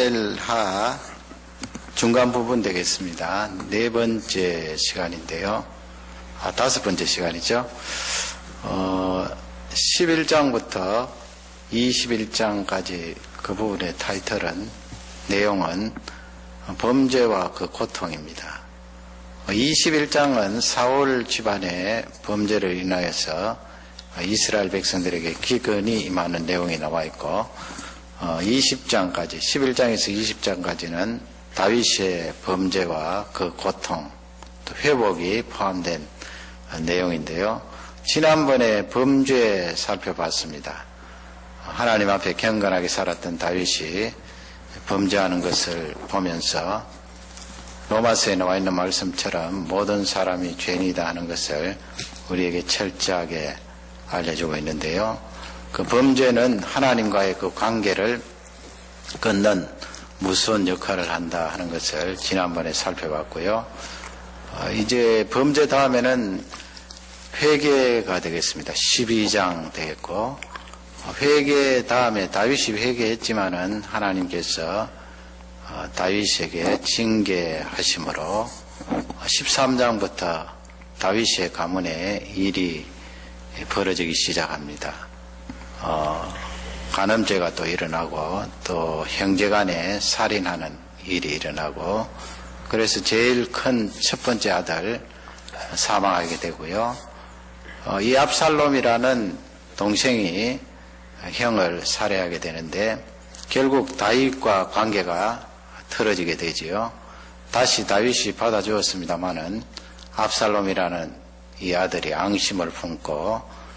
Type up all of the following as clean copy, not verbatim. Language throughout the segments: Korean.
사무엘하 중간 부분 되겠습니다. 네 번째 시간인데요. 다섯 번째 시간이죠. 11장부터 21장까지 그 부분의 타이틀은, 내용은 범죄와 그 고통입니다. 21장은 사울 집안의 범죄를 인하여서 이스라엘 백성들에게 기근이 임하는 내용이 나와 있고, 20장까지, 11장에서 20장까지는 다윗의 범죄와 그 고통, 또 회복이 포함된 내용인데요. 지난번에 범죄 살펴봤습니다. 하나님 앞에 경건하게 살았던 다윗이 범죄하는 것을 보면서 로마서에 나와 있는 말씀처럼 모든 사람이 죄인이다 하는 것을 우리에게 철저하게 알려주고 있는데요. 그 범죄는 하나님과의 그 관계를 끊는 무서운 역할을 한다 하는 것을 지난번에 살펴봤고요. 이제 범죄 다음에는 회개가 되겠습니다. 12장 되겠고, 회개 다음에 다윗이 회개했지만은 하나님께서 다윗에게 징계하심으로 13장부터 다윗의 가문에 일이 벌어지기 시작합니다. 간음죄가 또 일어나고, 또 형제간에 살인하는 일이 일어나고, 그래서 제일 큰 첫 번째 아들 사망하게 되고요. 이 압살롬이라는 동생이 형을 살해하게 되는데, 결국 다윗과 관계가 틀어지게 되지요. 다시 다윗이 받아주었습니다마는 압살롬이라는 이 아들이 앙심을 품고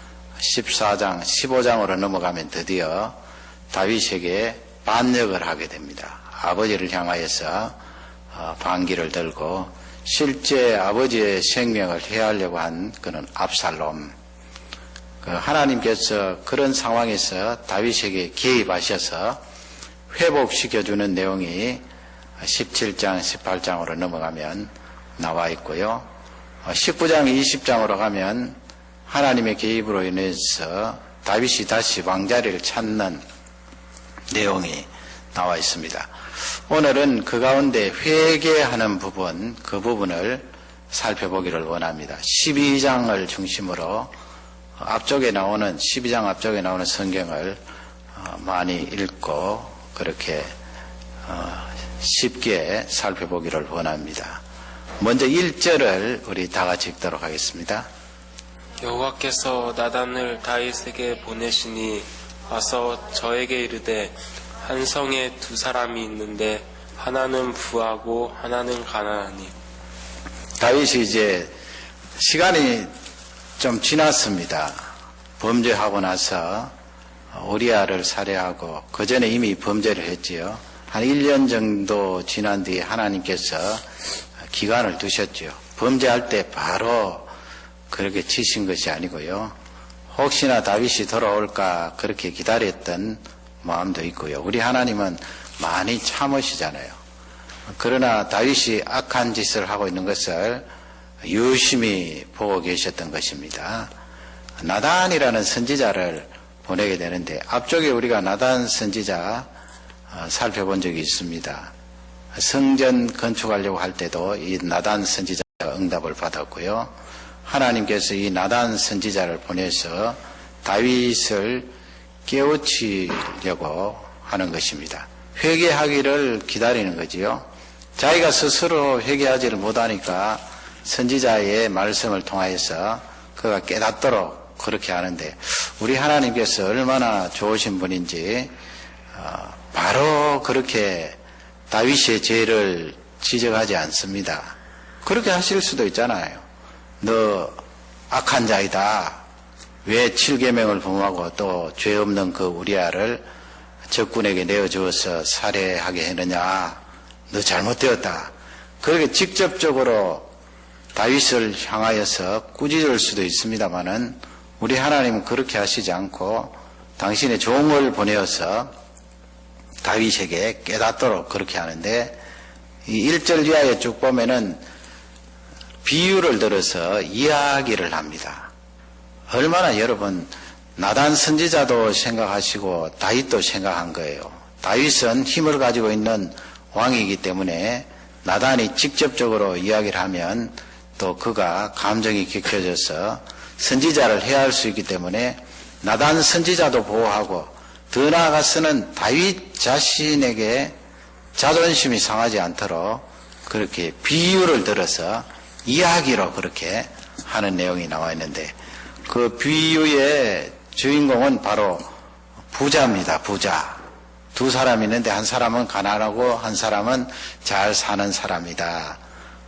14장, 15장으로 넘어가면 드디어 다윗에게 반역을 하게 됩니다. 아버지를 향하여서 반기를 들고 실제 아버지의 생명을 해하려고 한 그는 압살롬. 하나님께서 그런 상황에서 다윗에게 개입하셔서 회복시켜주는 내용이 17장, 18장으로 넘어가면 나와 있고요. 19장, 20장으로 가면 하나님의 개입으로 인해서 다윗이 다시 왕자리를 찾는 내용이 나와 있습니다. 오늘은 그 가운데 회개하는 부분, 그 부분을 살펴보기를 원합니다. 12장을 중심으로 앞쪽에 나오는, 12장 앞쪽에 나오는 성경을 많이 읽고 그렇게 쉽게 살펴보기를 원합니다. 먼저 1절을 우리 다 같이 읽도록 하겠습니다. 여호와께서 나단을 다윗에게 보내시니 와서 저에게 이르되, 한 성에 두 사람이 있는데 하나는 부하고 하나는 가난하니. 다윗이 이제 시간이 좀 지났습니다. 범죄하고 나서 우리아를 살해하고, 그 전에 이미 범죄를 했지요. 한 1년 정도 지난 뒤에 하나님께서 기간을 두셨죠. 범죄할 때 바로 그렇게 치신 것이 아니고요. 혹시나 다윗이 돌아올까 그렇게 기다렸던 마음도 있고요. 우리 하나님은 많이 참으시잖아요. 그러나 다윗이 악한 짓을 하고 있는 것을 유심히 보고 계셨던 것입니다. 나단이라는 선지자를 보내게 되는데, 앞쪽에 우리가 나단 선지자 살펴본 적이 있습니다. 성전 건축하려고 할 때도 이 나단 선지자가 응답을 받았고요. 하나님께서 이 나단 선지자를 보내서 다윗을 깨우치려고 하는 것입니다. 회개하기를 기다리는 거지요. 자기가 스스로 회개하지를 못하니까 선지자의 말씀을 통하여서 그가 깨닫도록 그렇게 하는데, 우리 하나님께서 얼마나 좋으신 분인지 바로 그렇게 다윗의 죄를 지적하지 않습니다. 그렇게 하실 수도 있잖아요. 너 악한 자이다. 왜 7계명을 범하고 또 죄 없는 그 우리아를 적군에게 내어주어서 살해하게 했느냐. 너 잘못되었다. 그렇게 직접적으로 다윗을 향하여서 꾸짖을 수도 있습니다마는, 우리 하나님은 그렇게 하시지 않고 당신의 종을 보내어서 다윗에게 깨닫도록 그렇게 하는데, 이 1절 이하에 쭉 보면은 비유를 들어서 이야기를 합니다. 얼마나 여러분, 나단 선지자도 생각하시고 다윗도 생각한 거예요. 다윗은 힘을 가지고 있는 왕이기 때문에 나단이 직접적으로 이야기를 하면 또 그가 감정이 격해져서 선지자를 해할 수 있기 때문에 나단 선지자도 보호하고 더 나아가서는 다윗 자신에게 자존심이 상하지 않도록 그렇게 비유를 들어서 이야기로 그렇게 하는 내용이 나와 있는데 그 비유의 주인공은 바로 부자입니다. 부자. 두 사람이 있는데 한 사람은 가난하고 한 사람은 잘 사는 사람이다.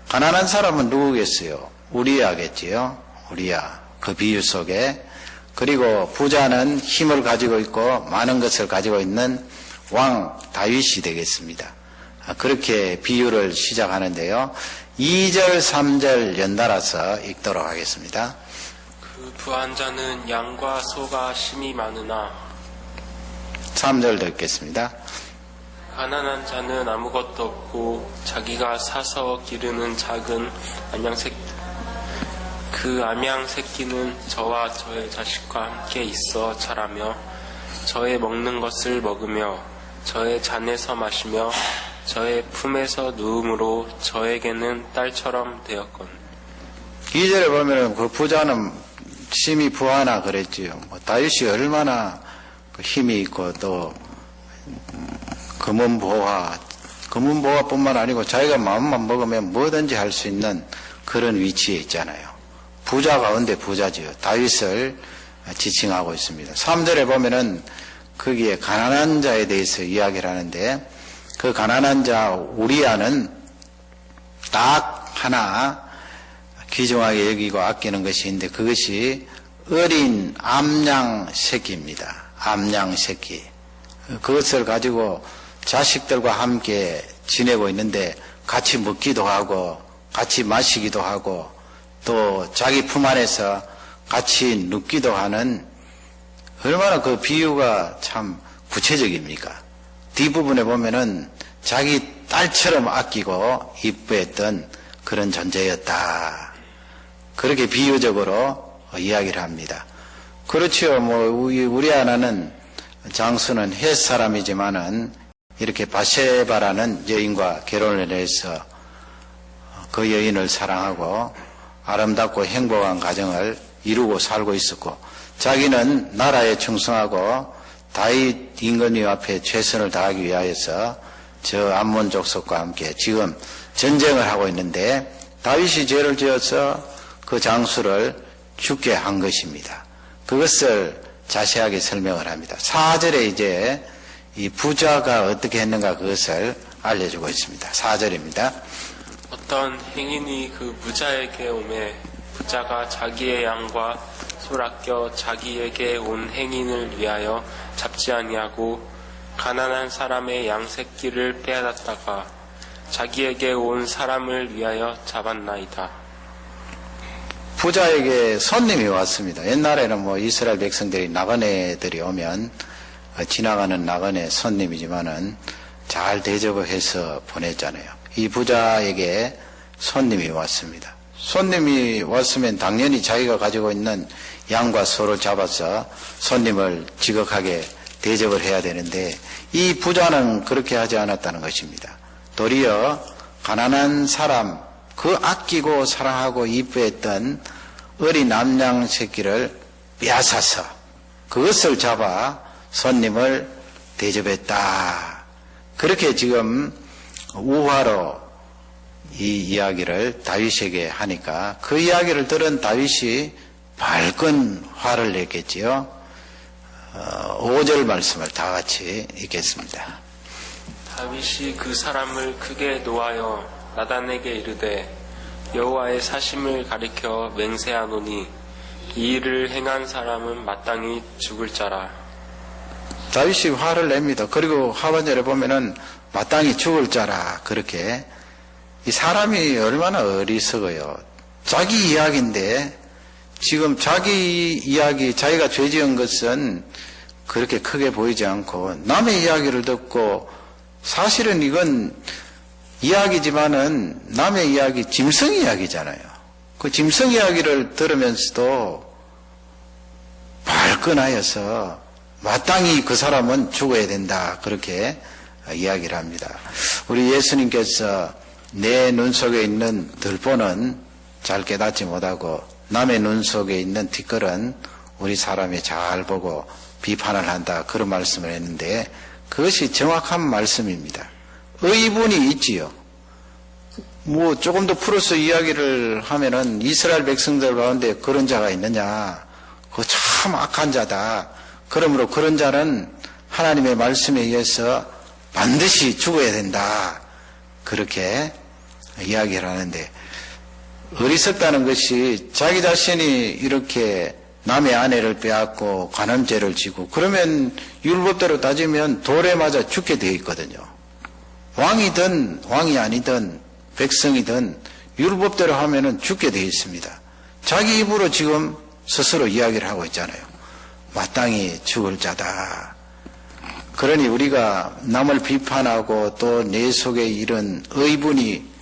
가난한 사람은 누구겠어요? 우리야겠지요. 우리야. 그 비유 속에. 그리고 부자는 힘을 가지고 있고 많은 것을 가지고 있는 왕 다윗이 되겠습니다. 그렇게 비유를 시작하는데요. 2절, 3절 연달아서 읽도록 하겠습니다. 그 부한 자는 양과 소가 심이 많으나 3절 듣겠습니다. 가난한 자는 아무것도 없고 자기가 사서 기르는 작은 그 암양 새끼는 저와 저의 자식과 함께 있어 자라며 저의 먹는 것을 먹으며 저의 잔에서 마시며 저의 품에서 누움으로 저에게는 딸처럼 되었건. 2절에 보면은 그 부자는 심히 부하나 그랬지요. 다윗이 얼마나 힘이 있고 또 금은보화뿐만 아니고 자기가 마음만 먹으면 뭐든지 할 수 있는 그런 위치에 있잖아요. 부자 가운데 부자지요. 다윗을 지칭하고 있습니다. 3절에 보면은 거기에 가난한 자에 대해서 이야기를 하는데 그 가난한 자 우리야는 딱 하나 귀중하게 여기고 아끼는 것이 있는데 그것이 어린 암양 새끼입니다. 암양 새끼. 그것을 가지고 자식들과 함께 지내고 있는데 같이 먹기도 하고 같이 마시기도 하고 또 자기 품 안에서 같이 눕기도 하는 얼마나 그 비유가 참 구체적입니까? 뒷부분에 보면은 자기 딸처럼 아끼고 이뻐했던 그런 존재였다. 그렇게 비유적으로 이야기를 합니다. 그렇지요. 우리 하나는 장수는 헷 사람이지만은 이렇게 바세바라는 여인과 결혼을 해서 그 여인을 사랑하고 아름답고 행복한 가정을 이루고 살고 있었고 자기는 나라에 충성하고 다윗 임금님 앞에 최선을 다하기 위하여서 저 암몬 족속과 함께 지금 전쟁을 하고 있는데 다윗이 죄를 지어서 그 장수를 죽게 한 것입니다. 그것을 자세하게 설명을 합니다. 4절에 이제 이 부자가 어떻게 했는가 그것을 알려주고 있습니다. 4절입니다. 어떤 행인이 그 부자에게 오매 부자가 자기의 양과 소를 아껴 자기에게 온 행인을 위하여 잡지 아니하고 가난한 사람의 양 새끼를 빼앗았다가 자기에게 온 사람을 위하여 잡았나이다. 부자에게 손님이 왔습니다. 옛날에는 이스라엘 백성들이 나그네들이 오면 지나가는 나그네 손님이지만은 잘 대접을 해서 보냈잖아요. 이 부자에게 손님이 왔습니다. 손님이 왔으면 당연히 자기가 가지고 있는 양과 소를 잡아서 손님을 지극하게 대접을 해야 되는데 이 부자는 그렇게 하지 않았다는 것입니다. 도리어 가난한 사람, 그 아끼고 사랑하고 이뻐했던 어린 암양 새끼를 빼앗아서 그것을 잡아 손님을 대접했다. 그렇게 지금 우화로 이 이야기를 다윗에게 하니까 그 이야기를 들은 다윗이 밝은 화를 냈겠지요. 5절 말씀을 다 같이 읽겠습니다. 다윗이 그 사람을 크게 노하여 나단에게 이르되 여호와의 사심을 가리켜 맹세하노니 이 일을 행한 사람은 마땅히 죽을 자라. 다윗이 화를 냅니다. 그리고 하반절에 보면은 마땅히 죽을 자라. 그렇게 이 사람이 얼마나 어리석어요. 자기 이야기인데 지금 자기 이야기, 자기가 죄 지은 것은 그렇게 크게 보이지 않고 남의 이야기를 듣고 사실은 이건 이야기지만은 남의 이야기, 짐승 이야기잖아요. 그 짐승 이야기를 들으면서도 발끈하여서 마땅히 그 사람은 죽어야 된다. 그렇게 이야기를 합니다. 우리 예수님께서 내 눈 속에 있는 들보는 잘 깨닫지 못하고 남의 눈 속에 있는 티끌은 우리 사람이 잘 보고 비판을 한다. 그런 말씀을 했는데 그것이 정확한 말씀입니다. 의분이 있지요. 뭐 조금 더 풀어서 이야기를 하면은 이스라엘 백성들 가운데 그런 자가 있느냐. 그거 참 악한 자다. 그러므로 그런 자는 하나님의 말씀에 의해서 반드시 죽어야 된다. 그렇게 이야기를 하는데 어리석다는 것이 자기 자신이 이렇게 남의 아내를 빼앗고 간음죄를 지고 그러면 율법대로 따지면 돌에 맞아 죽게 되어 있거든요. 왕이든 왕이 아니든 백성이든 율법대로 하면은 죽게 되어 있습니다. 자기 입으로 지금 스스로 이야기를 하고 있잖아요. 마땅히 죽을 자다. 그러니 우리가 남을 비판하고 또 내 속에 이런 의분이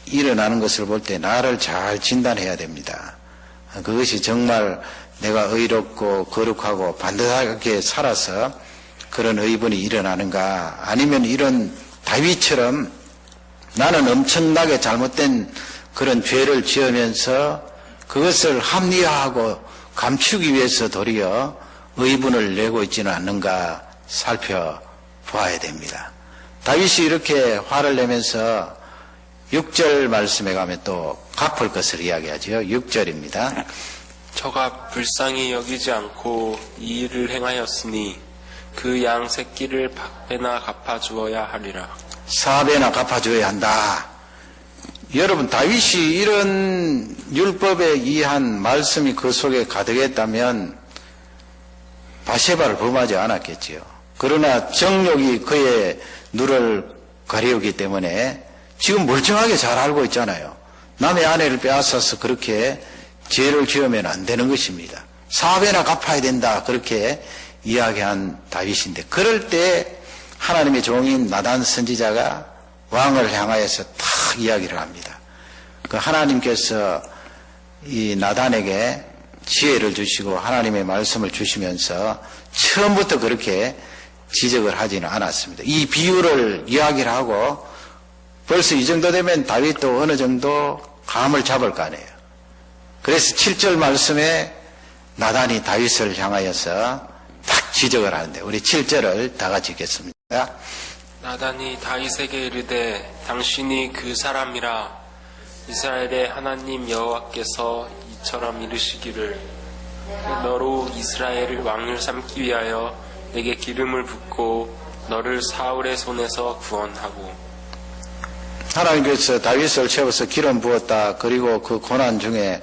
일어나는 것을 볼 때 나를 잘 진단해야 됩니다. 그것이 정말 내가 의롭고 거룩하고 반듯하게 살아서 그런 의분이 일어나는가, 아니면 이런 다윗처럼 나는 엄청나게 잘못된 그런 죄를 지으면서 그것을 합리화하고 감추기 위해서 도리어 의분을 내고 있지는 않는가 살펴보아야 됩니다. 다윗이 이렇게 화를 내면서 6절 말씀에 가면 또 갚을 것을 이야기하죠. 6절입니다. 저가 불쌍히 여기지 않고 이 일을 행하였으니 그 양 새끼를 100배나 갚아주어야 하리라. 4배나 갚아줘야 한다. 여러분, 다윗이 이런 율법에 의한 말씀이 그 속에 가득했다면 바세바를 범하지 않았겠지요. 그러나 정욕이 그의 눈을 가리우기 때문에 지금 멀쩡하게 잘 알고 있잖아요. 남의 아내를 빼앗아서 그렇게 죄를 지으면 안 되는 것입니다. 4배나 갚아야 된다. 그렇게 이야기한 다윗인데, 그럴 때 하나님의 종인 나단 선지자가 왕을 향하여서 탁 이야기를 합니다. 그 하나님께서 이 나단에게 지혜를 주시고 하나님의 말씀을 주시면서 처음부터 그렇게 지적을 하지는 않았습니다. 이 비유를 이야기를 하고 벌써 이 정도 되면 다윗도 어느 정도 감을 잡을 거 아니에요. 그래서 7절 말씀에 나단이 다윗을 향하여서 딱 지적을 하는데 우리 7절을 다 같이 읽겠습니다. 나단이 다윗에게 이르되 당신이 그 사람이라 이스라엘의 하나님 여호와께서 이처럼 이르시기를 너로 이스라엘을 왕을 삼기 위하여 내게 기름을 붓고 너를 사울의 손에서 구원하고. 하나님께서 다윗을 채워서 기름 부었다. 그리고 그 고난 중에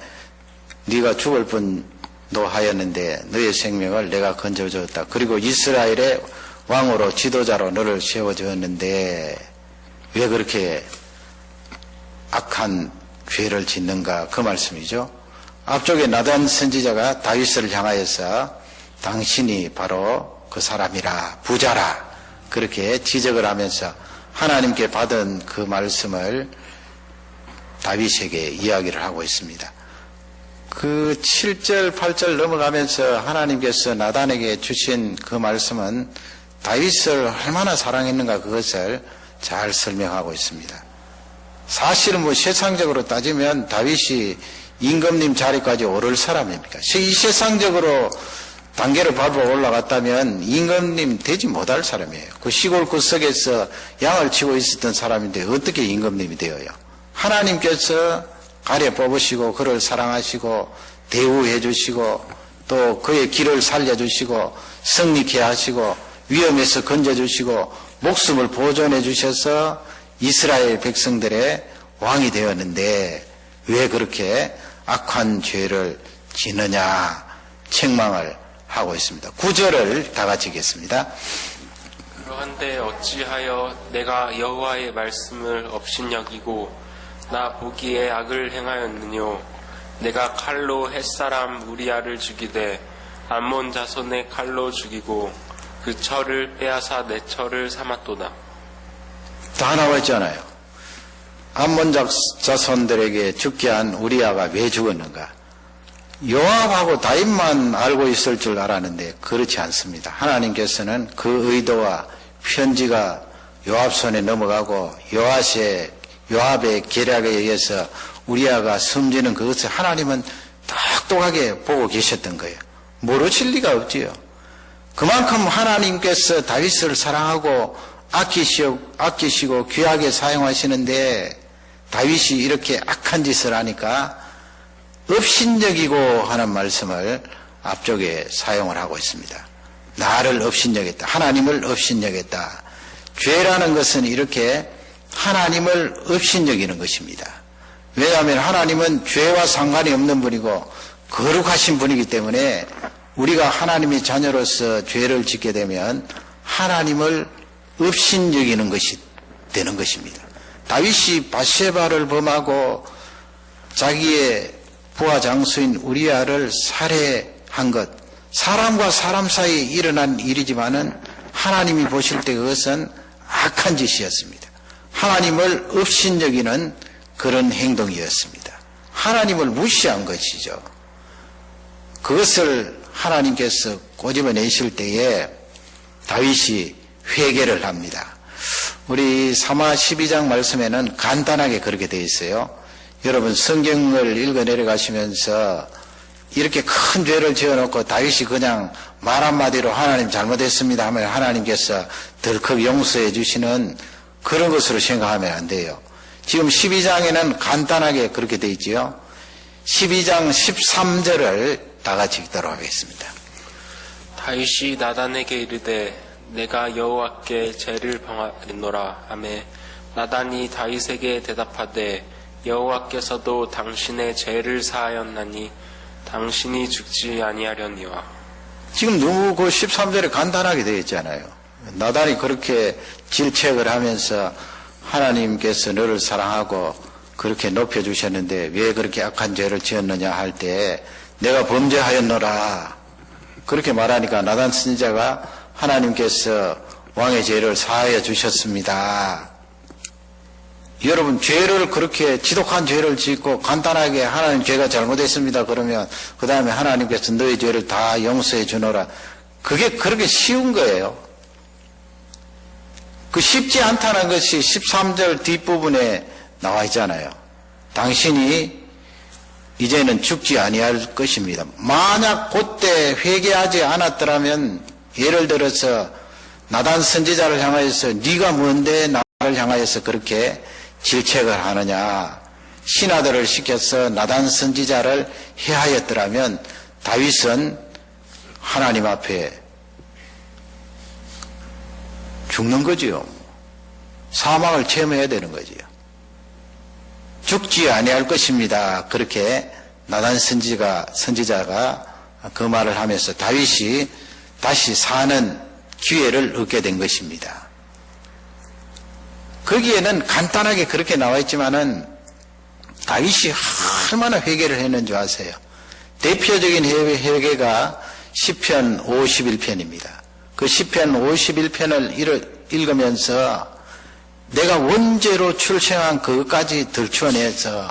네가 죽을 뻔도 하였는데 너의 생명을 내가 건져주었다. 그리고 이스라엘의 왕으로 지도자로 너를 세워주었는데 왜 그렇게 악한 죄를 짓는가, 그 말씀이죠. 앞쪽에 나단 선지자가 다윗을 향하여서 당신이 바로 그 사람이라, 부자라, 그렇게 지적을 하면서 하나님께 받은 그 말씀을 다윗에게 이야기를 하고 있습니다. 그 7절, 8절 넘어가면서 하나님께서 나단에게 주신 그 말씀은 다윗을 얼마나 사랑했는가, 그것을 잘 설명하고 있습니다. 사실은 뭐 세상적으로 따지면 다윗이 임금님 자리까지 오를 사람입니까? 이 세상적으로 단계를 밟아 올라갔다면 임금님 되지 못할 사람이에요. 그 시골 구석에서 양을 치고 있었던 사람인데 어떻게 임금님이 되어요? 하나님께서 가려 뽑으시고 그를 사랑하시고 대우해 주시고 또 그의 길을 살려주시고 승리케 하시고 위험에서 건져주시고 목숨을 보존해 주셔서 이스라엘 백성들의 왕이 되었는데 왜 그렇게 악한 죄를 지느냐 책망을 하고 있습니다. 9절을 다 같이 읽겠습니다. 그러한데 어찌하여 내가 여호와의 말씀을 업신여기고 나 보기에 악을 행하였느뇨. 내가 칼로 햇사람 우리아를 죽이되 암몬 자손의 칼로 죽이고 그 철을 빼앗아 내 철을 삼았도다. 다 나와 있잖아요. 암몬 자손들에게 죽게 한 우리아가 왜 죽었는가? 요압하고 다윗만 알고 있을 줄 알았는데 그렇지 않습니다. 하나님께서는 그 의도와 편지가 요압 손에 넘어가고 요압의 계략에 의해서 우리아가 숨지는 그것을 하나님은 똑똑하게 보고 계셨던 거예요. 모르실 리가 없지요. 그만큼 하나님께서 다윗을 사랑하고 아끼시고 귀하게 사용하시는데 다윗이 이렇게 악한 짓을 하니까 업신여기고 하는 말씀을 앞쪽에 사용을 하고 있습니다. 나를 업신여겼다. 하나님을 업신여겼다. 죄라는 것은 이렇게 하나님을 업신여기는 것입니다. 왜냐하면 하나님은 죄와 상관이 없는 분이고 거룩하신 분이기 때문에 우리가 하나님의 자녀로서 죄를 짓게 되면 하나님을 업신여기는 것이 되는 것입니다. 다윗이 바세바를 범하고 자기의 부하 장수인 우리아를 살해한 것, 사람과 사람 사이에 일어난 일이지만은 하나님이 보실 때 그것은 악한 짓이었습니다. 하나님을 업신여기는 그런 행동이었습니다. 하나님을 무시한 것이죠. 그것을 하나님께서 꼬집어내실 때에 다윗이 회개를 합니다. 우리 사마 12장 말씀에는 간단하게 그렇게 되어 있어요. 여러분 성경을 읽어 내려가시면서 이렇게 큰 죄를 지어놓고 다윗이 그냥 말 한마디로 하나님 잘못했습니다 하면 하나님께서 덜컥 용서해 주시는 그런 것으로 생각하면 안 돼요. 지금 12장에는 간단하게 그렇게 되어 있지요. 12장 13절을 다 같이 읽도록 하겠습니다. 다윗이 나단에게 이르되 내가 여호와께 죄를 범하였노라 하매 나단이 다윗에게 대답하되 여호와께서도 당신의 죄를 사하였나니 당신이 죽지 아니하려니와. 지금 너무 그 13절에 간단하게 되어 있잖아요. 나단이 그렇게 질책을 하면서 하나님께서 너를 사랑하고 그렇게 높여주셨는데 왜 그렇게 악한 죄를 지었느냐 할 때 내가 범죄하였노라 그렇게 말하니까 나단 선지자가 하나님께서 왕의 죄를 사하여 주셨습니다. 여러분 죄를 그렇게 지독한 죄를 짓고 간단하게 하나님 죄가 잘못했습니다 그러면 그 다음에 하나님께서 너의 죄를 다 용서해 주노라, 그게 그렇게 쉬운 거예요. 그 쉽지 않다는 것이 13절 뒷부분에 나와 있잖아요. 당신이 이제는 죽지 아니할 것입니다. 만약 그때 회개하지 않았더라면 예를 들어서 나단 선지자를 향하여서 네가 뭔데 나를 향하여서 그렇게 질책을 하느냐, 신하들을 시켜서 나단 선지자를 해하였더라면 다윗은 하나님 앞에 죽는 거지요. 사망을 체험해야 되는 거지요. 죽지 아니할 것입니다. 그렇게 나단 선지자가 그 말을 하면서 다윗이 다시 사는 기회를 얻게 된 것입니다. 거기에는 간단하게 그렇게 나와 있지만은 다윗이 얼마나 회개를 했는지 아세요? 대표적인 회개가 시편 51편입니다. 그 시편 51편을 읽으면서 내가 원죄로 출생한 그것까지 들추어내서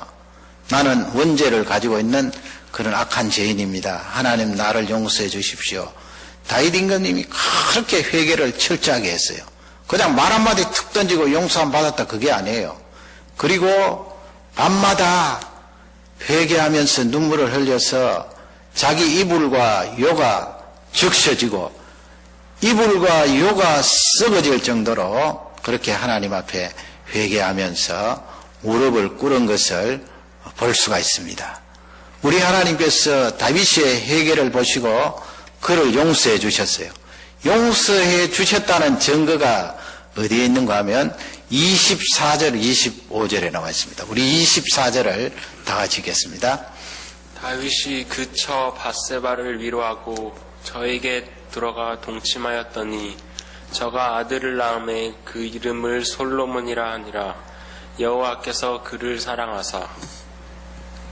나는 원죄를 가지고 있는 그런 악한 죄인입니다. 하나님 나를 용서해 주십시오. 다윗 임금님이 그렇게 회개를 철저하게 했어요. 그냥 말 한마디 툭 던지고 용서함 받았다 그게 아니에요. 그리고 밤마다 회개하면서 눈물을 흘려서 자기 이불과 요가 적셔지고 이불과 요가 썩어질 정도로 그렇게 하나님 앞에 회개하면서 무릎을 꿇은 것을 볼 수가 있습니다. 우리 하나님께서 다윗의 회개를 보시고 그를 용서해 주셨어요. 용서해 주셨다는 증거가 어디에 있는가 하면 24절, 25절에 나와 있습니다. 우리 24절을 다 같이 읽겠습니다. 다윗이 그쳐 바세바를 위로하고 저에게 들어가 동침하였더니 저가 아들을 낳음에 그 이름을 솔로몬이라 하니라. 여호와께서 그를 사랑하사.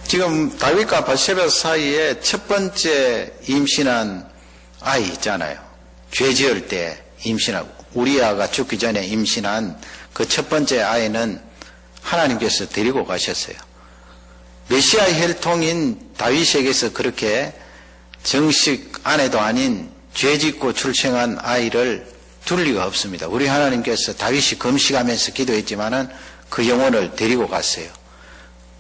지금 다윗과 바세바 사이에 첫 번째 임신한 아이 있잖아요. 죄 지을 때 임신하고 우리아가 죽기 전에 임신한 그 첫 번째 아이는 하나님께서 데리고 가셨어요. 메시아 혈통인 다윗에게서 그렇게 정식 아내도 아닌 죄짓고 출생한 아이를 둘 리가 없습니다. 우리 하나님께서 다윗이 금식하면서 기도했지만은 그 영혼을 데리고 갔어요.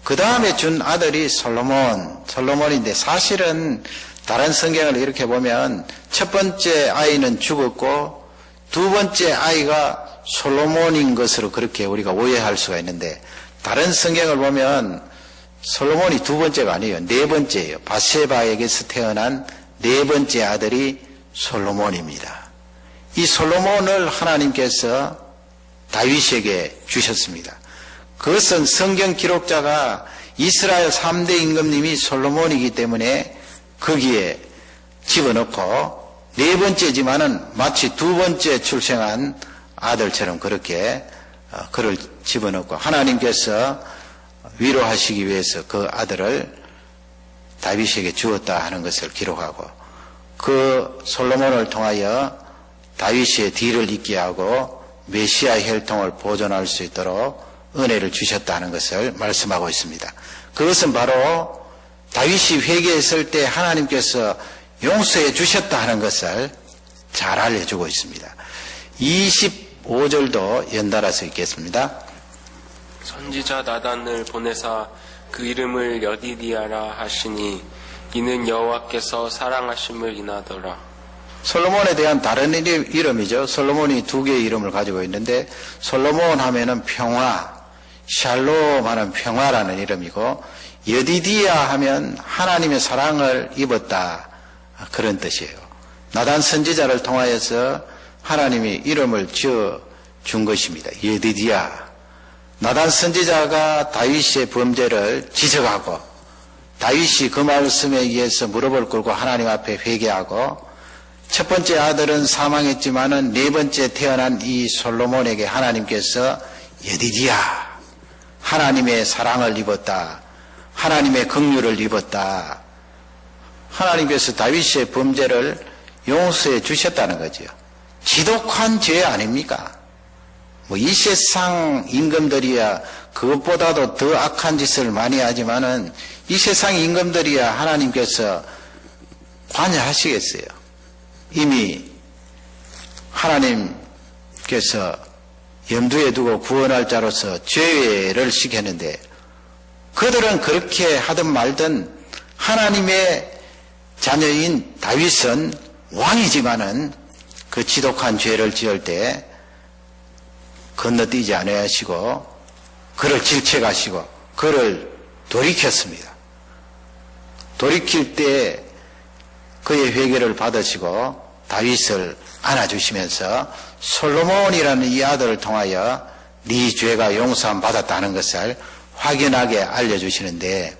그 다음에 준 아들이 솔로몬인데 사실은 다른 성경을 이렇게 보면 첫 번째 아이는 죽었고 두 번째 아이가 솔로몬인 것으로 그렇게 우리가 오해할 수가 있는데 다른 성경을 보면 솔로몬이 두 번째가 아니에요. 네 번째예요. 바세바에게서 태어난 네 번째 아들이 솔로몬입니다. 이 솔로몬을 하나님께서 다윗에게 주셨습니다. 그것은 성경 기록자가 이스라엘 3대 임금님이 솔로몬이기 때문에 거기에 집어넣고 네 번째지만은 마치 두 번째 출생한 아들처럼 그렇게 그를 집어넣고 하나님께서 위로하시기 위해서 그 아들을 다윗에게 주었다 하는 것을 기록하고 그 솔로몬을 통하여 다윗의 뒤를 잇게 하고 메시아 혈통을 보존할 수 있도록 은혜를 주셨다 하는 것을 말씀하고 있습니다. 그것은 바로 다윗이 회개했을 때 하나님께서 용서해 주셨다 하는 것을 잘 알려주고 있습니다. 25절도 연달아서 읽겠습니다. 선지자 나단을 보내사 그 이름을 여디디아라 하시니 이는 여호와께서 사랑하심을 인하더라. 솔로몬에 대한 다른 이름이죠. 솔로몬이 두 개의 이름을 가지고 있는데 솔로몬 하면은 평화, 샬롬 하는 평화라는 이름이고 여디디아 하면 하나님의 사랑을 입었다 그런 뜻이에요. 나단 선지자를 통하여서 하나님이 이름을 지어 준 것입니다. 여디디아. 나단 선지자가 다윗의 범죄를 지적하고 다윗이 그 말씀에 의해서 무릎을 꿇고 하나님 앞에 회개하고 첫 번째 아들은 사망했지만은 네 번째 태어난 이 솔로몬에게 하나님께서 여디디아 하나님의 사랑을 입었다. 하나님의 긍휼을 입었다. 하나님께서 다윗의 범죄를 용서해 주셨다는 거죠. 지독한 죄 아닙니까? 이 세상 임금들이야 그것보다도 더 악한 짓을 많이 하지만은 이 세상 임금들이야 하나님께서 관여하시겠어요. 이미 하나님께서 염두에 두고 구원할 자로서 죄를 시켰는데 그들은 그렇게 하든 말든 하나님의 자녀인 다윗은 왕이지만은 그 지독한 죄를 지을 때 건너뛰지 않아야 하시고 그를 질책하시고 그를 돌이켰습니다. 돌이킬 때 그의 회개를 받으시고 다윗을 안아주시면서 솔로몬이라는 이 아들을 통하여 네 죄가 용서함 받았다는 것을 확연하게 알려주시는데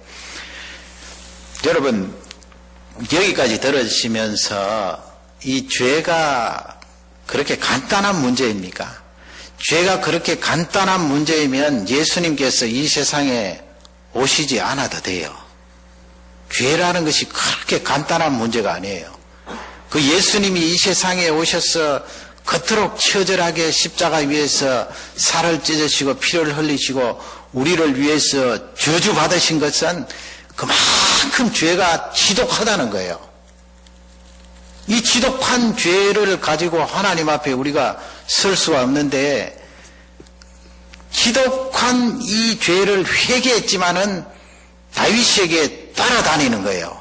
여러분 여기까지 들으시면서 이 죄가 그렇게 간단한 문제입니까? 죄가 그렇게 간단한 문제이면 예수님께서 이 세상에 오시지 않아도 돼요. 죄라는 것이 그렇게 간단한 문제가 아니에요. 그 예수님이 이 세상에 오셔서 그토록 처절하게 십자가 위에서 살을 찢으시고 피를 흘리시고 우리를 위해서 저주받으신 것은 그만큼 죄가 지독하다는 거예요. 이 지독한 죄를 가지고 하나님 앞에 우리가 설 수가 없는데 지독한 이 죄를 회개했지만은 다윗에게 따라다니는 거예요.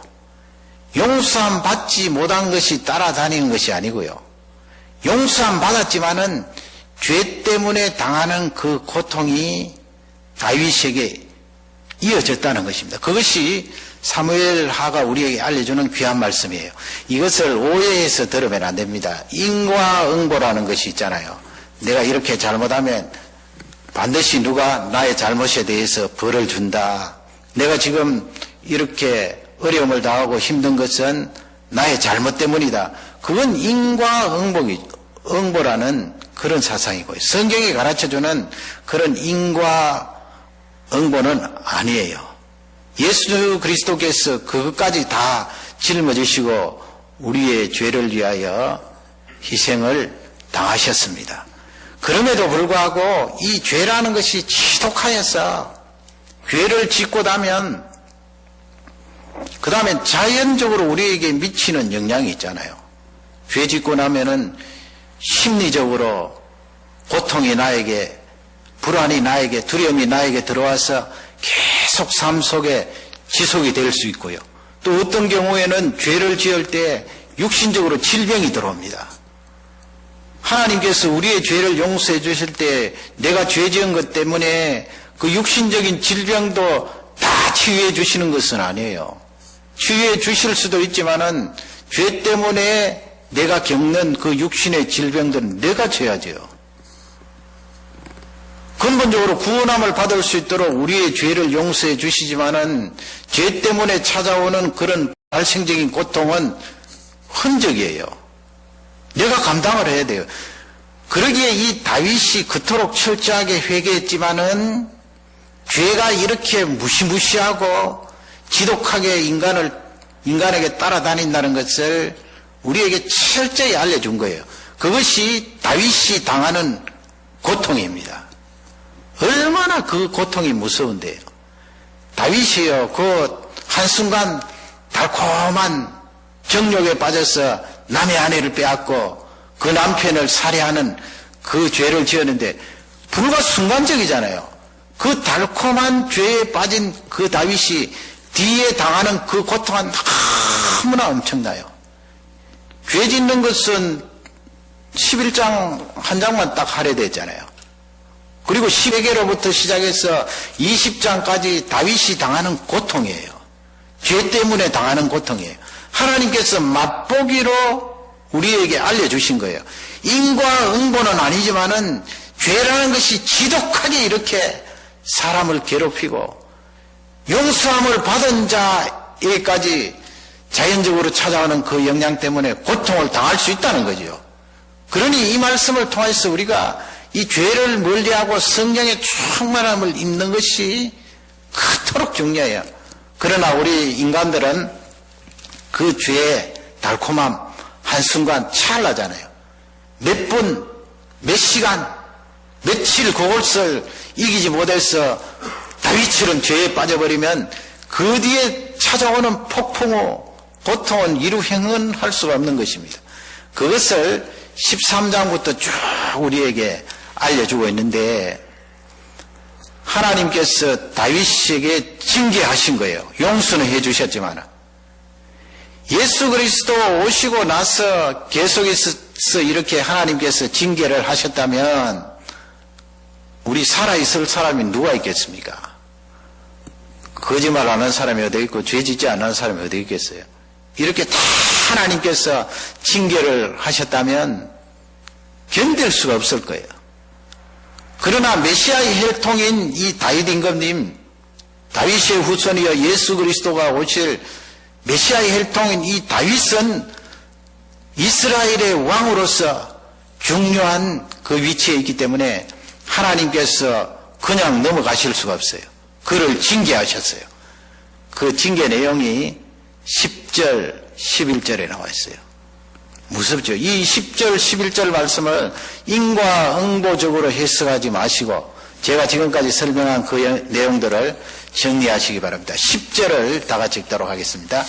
용서함 받지 못한 것이 따라다니는 것이 아니고요. 용서함 받았지만은 죄 때문에 당하는 그 고통이 다윗에게 이어졌다는 것입니다. 그것이 사무엘하가 우리에게 알려주는 귀한 말씀이에요. 이것을 오해해서 들으면 안 됩니다. 인과응보라는 것이 있잖아요. 내가 이렇게 잘못하면 반드시 누가 나의 잘못에 대해서 벌을 준다. 내가 지금 이렇게 어려움을 당하고 힘든 것은 나의 잘못 때문이다. 그건 인과응보라는 그런 사상이고요. 성경이 가르쳐주는 그런 인과응보는 아니에요. 예수 그리스도께서 그것까지 다 짊어지시고 우리의 죄를 위하여 희생을 당하셨습니다. 그럼에도 불구하고 이 죄라는 것이 지독하여서 죄를 짓고 나면 그 다음에 자연적으로 우리에게 미치는 영향이 있잖아요. 죄 짓고 나면은 심리적으로 고통이 나에게, 불안이 나에게, 두려움이 나에게 들어와서 계속 삶 속에 지속이 될 수 있고요. 또 어떤 경우에는 죄를 지을 때 육신적으로 질병이 들어옵니다. 하나님께서 우리의 죄를 용서해 주실 때 내가 죄 지은 것 때문에 그 육신적인 질병도 다 치유해 주시는 것은 아니에요. 치유해 주실 수도 있지만은 죄 때문에 내가 겪는 그 육신의 질병들은 내가 져야죠. 근본적으로 구원함을 받을 수 있도록 우리의 죄를 용서해 주시지만은 죄 때문에 찾아오는 그런 발생적인 고통은 흔적이에요. 내가 감당을 해야 돼요. 그러기에 이 다윗이 그토록 철저하게 회개했지만은 죄가 이렇게 무시무시하고 지독하게 인간에게 따라다닌다는 것을 우리에게 철저히 알려준 거예요. 그것이 다윗이 당하는 고통입니다. 얼마나 그 고통이 무서운데요. 다윗이요, 그 한순간 달콤한 정욕에 빠져서 남의 아내를 빼앗고 그 남편을 살해하는 그 죄를 지었는데 불과 순간적이잖아요. 그 달콤한 죄에 빠진 그 다윗이 뒤에 당하는 그 고통은 너무나 엄청나요. 죄 짓는 것은 11장 한 장만 딱 할애됐잖아요. 그리고 10회개로부터 시작해서 20장까지 다윗이 당하는 고통이에요. 죄 때문에 당하는 고통이에요. 하나님께서 맛보기로 우리에게 알려주신 거예요. 인과응보는 아니지만은 죄라는 것이 지독하게 이렇게 사람을 괴롭히고 용서함을 받은 자에게까지 자연적으로 찾아오는 그 영향 때문에 고통을 당할 수 있다는 거죠. 그러니 이 말씀을 통해서 우리가 이 죄를 멀리하고 성령의 충만함을 입는 것이 그토록 중요해요. 그러나 우리 인간들은 그 죄의 달콤함 한순간 찰나잖아요. 몇 분, 몇 시간, 며칠 그것을 이기지 못해서 다윗처럼 죄에 빠져버리면 그 뒤에 찾아오는 폭풍우, 고통은 이루 행언할 수가 없는 것입니다. 그것을 13장부터 쭉 우리에게 알려주고 있는데 하나님께서 다윗에게 징계하신 거예요. 용서는 해주셨지만 예수 그리스도 오시고 나서 계속해서 이렇게 하나님께서 징계를 하셨다면 우리 살아있을 사람이 누가 있겠습니까? 거짓말 안 하는 사람이 어디 있고 죄 짓지 않는 사람이 어디 있겠어요? 이렇게 다 하나님께서 징계를 하셨다면 견딜 수가 없을 거예요. 그러나 메시아의 혈통인 이 다윗 임금님, 다윗의 후손이여 예수 그리스도가 오실 메시아의 혈통인 이 다윗은 이스라엘의 왕으로서 중요한 그 위치에 있기 때문에 하나님께서 그냥 넘어가실 수가 없어요. 그를 징계하셨어요. 그 징계 내용이 10절, 11절에 나와 있어요. 무섭죠. 이 10절, 11절 말씀을 인과응보적으로 해석하지 마시고 제가 지금까지 설명한 그 내용들을 정리하시기 바랍니다. 10절을 다 같이 읽도록 하겠습니다.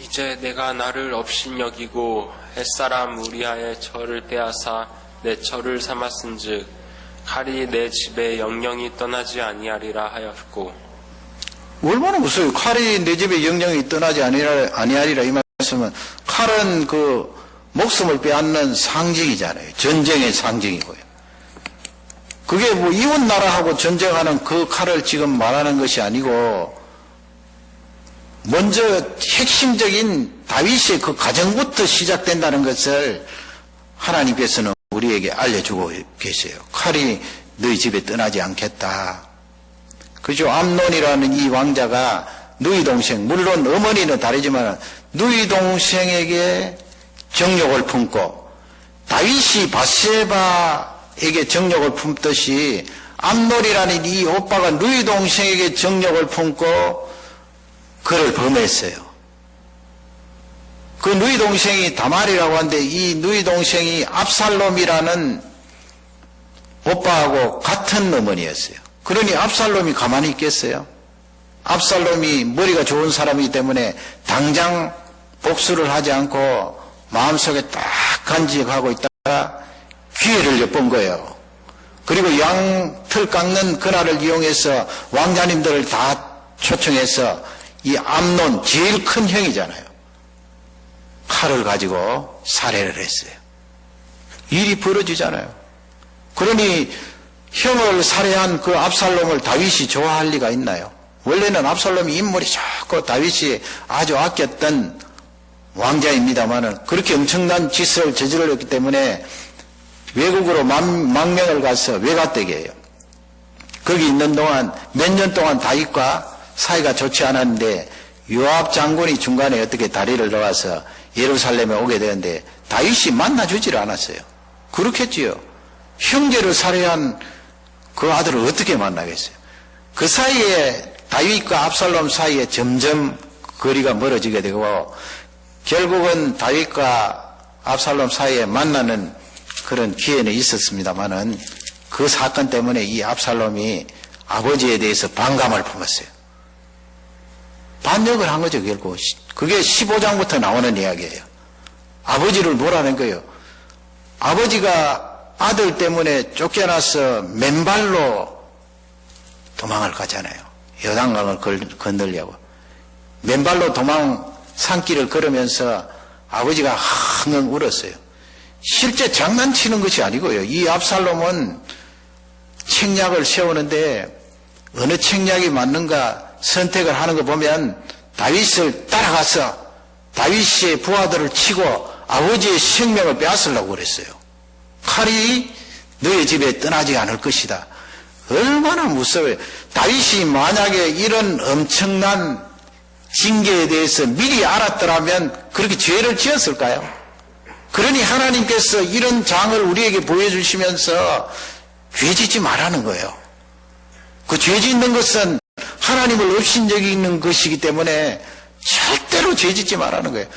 이제 내가 나를 업신여기고 햇사람 우리아의 철을 빼앗아 내 철을 삼았은즉 칼이 내 집에 영영이 떠나지 아니하리라 하였고. 얼마나 무서워요. 칼이 내 집에 영영이 떠나지 아니하리라 이 말씀은 칼은 그 목숨을 빼앗는 상징이잖아요. 전쟁의 상징이고요. 그게 뭐 이웃 나라하고 전쟁하는 그 칼을 지금 말하는 것이 아니고 먼저 핵심적인 다윗의 그 가정부터 시작된다는 것을 하나님께서는 우리에게 알려주고 계세요. 칼이 너희 집에 떠나지 않겠다. 그죠? 암논이라는 이 왕자가 누이 동생, 물론 어머니는 다르지만 누이 동생에게 정욕을 품고 다윗이 바세바에게 정욕을 품듯이 암논이라는 이 오빠가 누이 동생에게 정욕을 품고 그를 범했어요. 그 누이 동생이 다말이라고 하는데 이 누이 동생이 압살롬이라는 오빠하고 같은 어머니였어요. 그러니 압살롬이 가만히 있겠어요? 압살롬이 머리가 좋은 사람이기 때문에 당장 복수를 하지 않고 마음속에 딱 간직하고 있다가 기회를 엿본 거예요. 그리고 양털 깎는 그날을 이용해서 왕자님들을 다 초청해서 이 암논 제일 큰 형이잖아요. 칼을 가지고 살해를 했어요. 일이 벌어지잖아요. 그러니 형을 살해한 그 압살롬을 다윗이 좋아할 리가 있나요? 원래는 압살롬이 인물이 좋고 다윗이 아주 아꼈던 왕자입니다마는 그렇게 엄청난 짓을 저질렀기 때문에 외국으로 망명을 가서 외가댁이에요. 거기 있는 동안 몇 년 동안 다윗과 사이가 좋지 않았는데 요압 장군이 중간에 어떻게 다리를 놓아서 예루살렘에 오게 되는데 다윗이 만나주지를 않았어요. 그렇겠지요. 형제를 살해한 그 아들을 어떻게 만나겠어요. 그 사이에 다윗과 압살롬 사이에 점점 거리가 멀어지게 되고 결국은 다윗과 압살롬 사이에 만나는 그런 기회는 있었습니다마는 그 사건 때문에 이 압살롬이 아버지에 대해서 반감을 품었어요. 반역을 한 거죠, 결국. 그게 15장부터 나오는 이야기예요. 아버지를 몰아낸 거예요. 아버지가 아들 때문에 쫓겨나서 맨발로 도망을 가잖아요. 요단강을 건너려고. 맨발로 산길을 걸으면서 아버지가 항응 울었어요. 실제 장난치는 것이 아니고요. 이 압살롬은 책략을 세우는데 어느 책략이 맞는가 선택을 하는 거 보면 다윗을 따라가서 다윗의 부하들을 치고 아버지의 생명을 빼앗으려고 그랬어요. 칼이 너의 집에 떠나지 않을 것이다. 얼마나 무서워요. 다윗이 만약에 이런 엄청난 징계에 대해서 미리 알았더라면 그렇게 죄를 지었을까요? 그러니 하나님께서 이런 장을 우리에게 보여주시면서 죄 짓지 말라는 거예요. 그 죄 짓는 것은 하나님을 업신여기는 것이기 때문에 절대로 죄 짓지 말라는 거예요.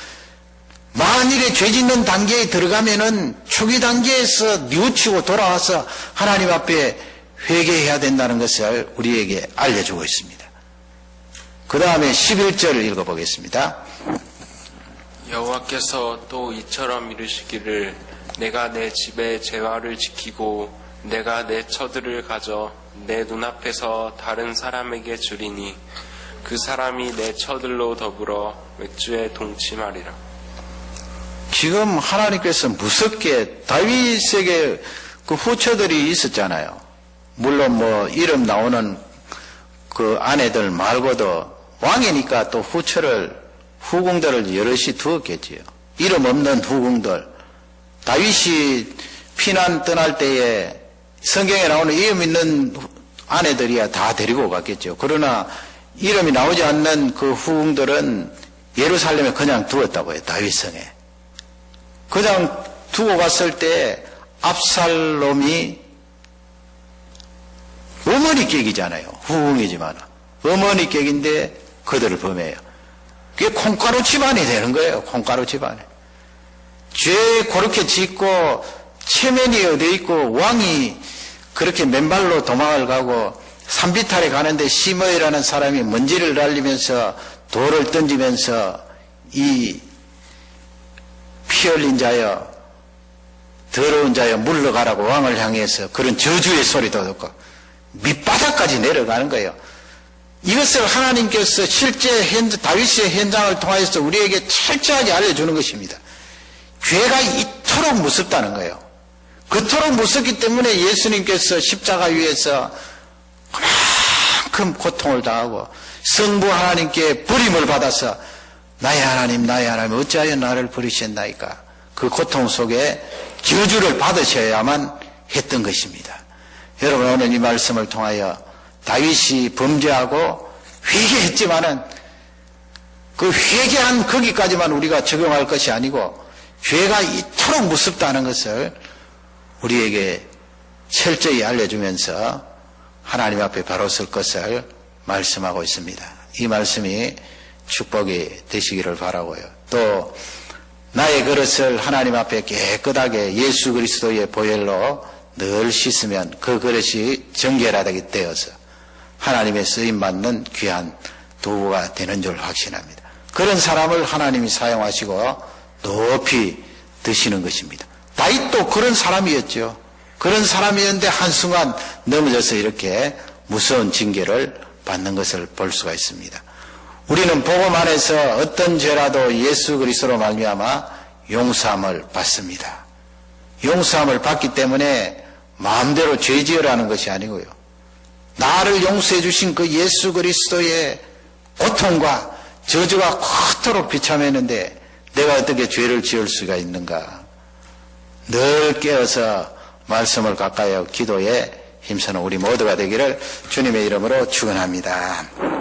만일에 죄 짓는 단계에 들어가면은 초기 단계에서 뉘우치고 돌아와서 하나님 앞에 회개해야 된다는 것을 우리에게 알려주고 있습니다. 그 다음에 11절 읽어보겠습니다. 여호와께서 또 이처럼 이르시기를 내가 내 집의 제화를 지키고 내가 내 처들을 가져 내 눈앞에서 다른 사람에게 주리니 그 사람이 내 처들로 더불어 맥주에 동침하리라. 지금 하나님께서 무섭게 다윗에게 그 후처들이 있었잖아요. 물론 뭐 이름 나오는 그 아내들 말고도 왕이니까 또 후궁들을 여럿이 두었겠지요. 이름 없는 후궁들. 다윗이 피난 떠날 때에 성경에 나오는 이름 있는 아내들이야 다 데리고 갔겠죠. 그러나 이름이 나오지 않는 그 후궁들은 예루살렘에 그냥 두었다고 해요. 다윗성에. 그냥 두고 갔을 때 압살롬이 어머니 객이잖아요. 후궁이지만 어머니 객인데 그들을 범해요. 그게 콩가루 집안이 되는 거예요. 콩가루 집안이. 죄 그렇게 짓고 체면이 어디 있고 왕이 그렇게 맨발로 도망을 가고 산비탈에 가는데 시므이라는 사람이 먼지를 날리면서 돌을 던지면서 이 피 흘린 자여 더러운 자여 물러가라고 왕을 향해서 그런 저주의 소리도 듣고 밑바닥까지 내려가는 거예요. 이것을 하나님께서 실제 다윗의 현장을 통해서 우리에게 철저하게 알려주는 것입니다. 죄가 이토록 무섭다는 거예요. 그토록 무섭기 때문에 예수님께서 십자가 위에서 그만큼 고통을 당하고 성부 하나님께 버림을 받아서 나의 하나님 어찌하여 나를 버리셨나이까. 그 고통 속에 저주를 받으셔야만 했던 것입니다. 여러분 오늘 이 말씀을 통하여 다윗이 범죄하고 회개했지만은 그 회개한 거기까지만 우리가 적용할 것이 아니고 죄가 이토록 무섭다는 것을 우리에게 철저히 알려주면서 하나님 앞에 바로 설 것을 말씀하고 있습니다. 이 말씀이 축복이 되시기를 바라고요. 또 나의 그릇을 하나님 앞에 깨끗하게 예수 그리스도의 보혈로 늘 씻으면 그 그릇이 정결하게 되어서 하나님의 쓰임받는 귀한 도구가 되는 줄 확신합니다. 그런 사람을 하나님이 사용하시고 높이 드시는 것입니다. 다윗도 그런 사람이었죠. 그런 사람이었는데 한순간 넘어져서 이렇게 무서운 징계를 받는 것을 볼 수가 있습니다. 우리는 복음 안에서 어떤 죄라도 예수 그리스도로 말미암아 용서함을 받습니다. 용서함을 받기 때문에 마음대로 죄 지으라는 것이 아니고요. 나를 용서해 주신 그 예수 그리스도의 고통과 저주가 그토록 비참했는데 내가 어떻게 죄를 지을 수가 있는가. 늘 깨어서 말씀을 가까이하고 기도에 힘쓰는 우리 모두가 되기를 주님의 이름으로 축원합니다.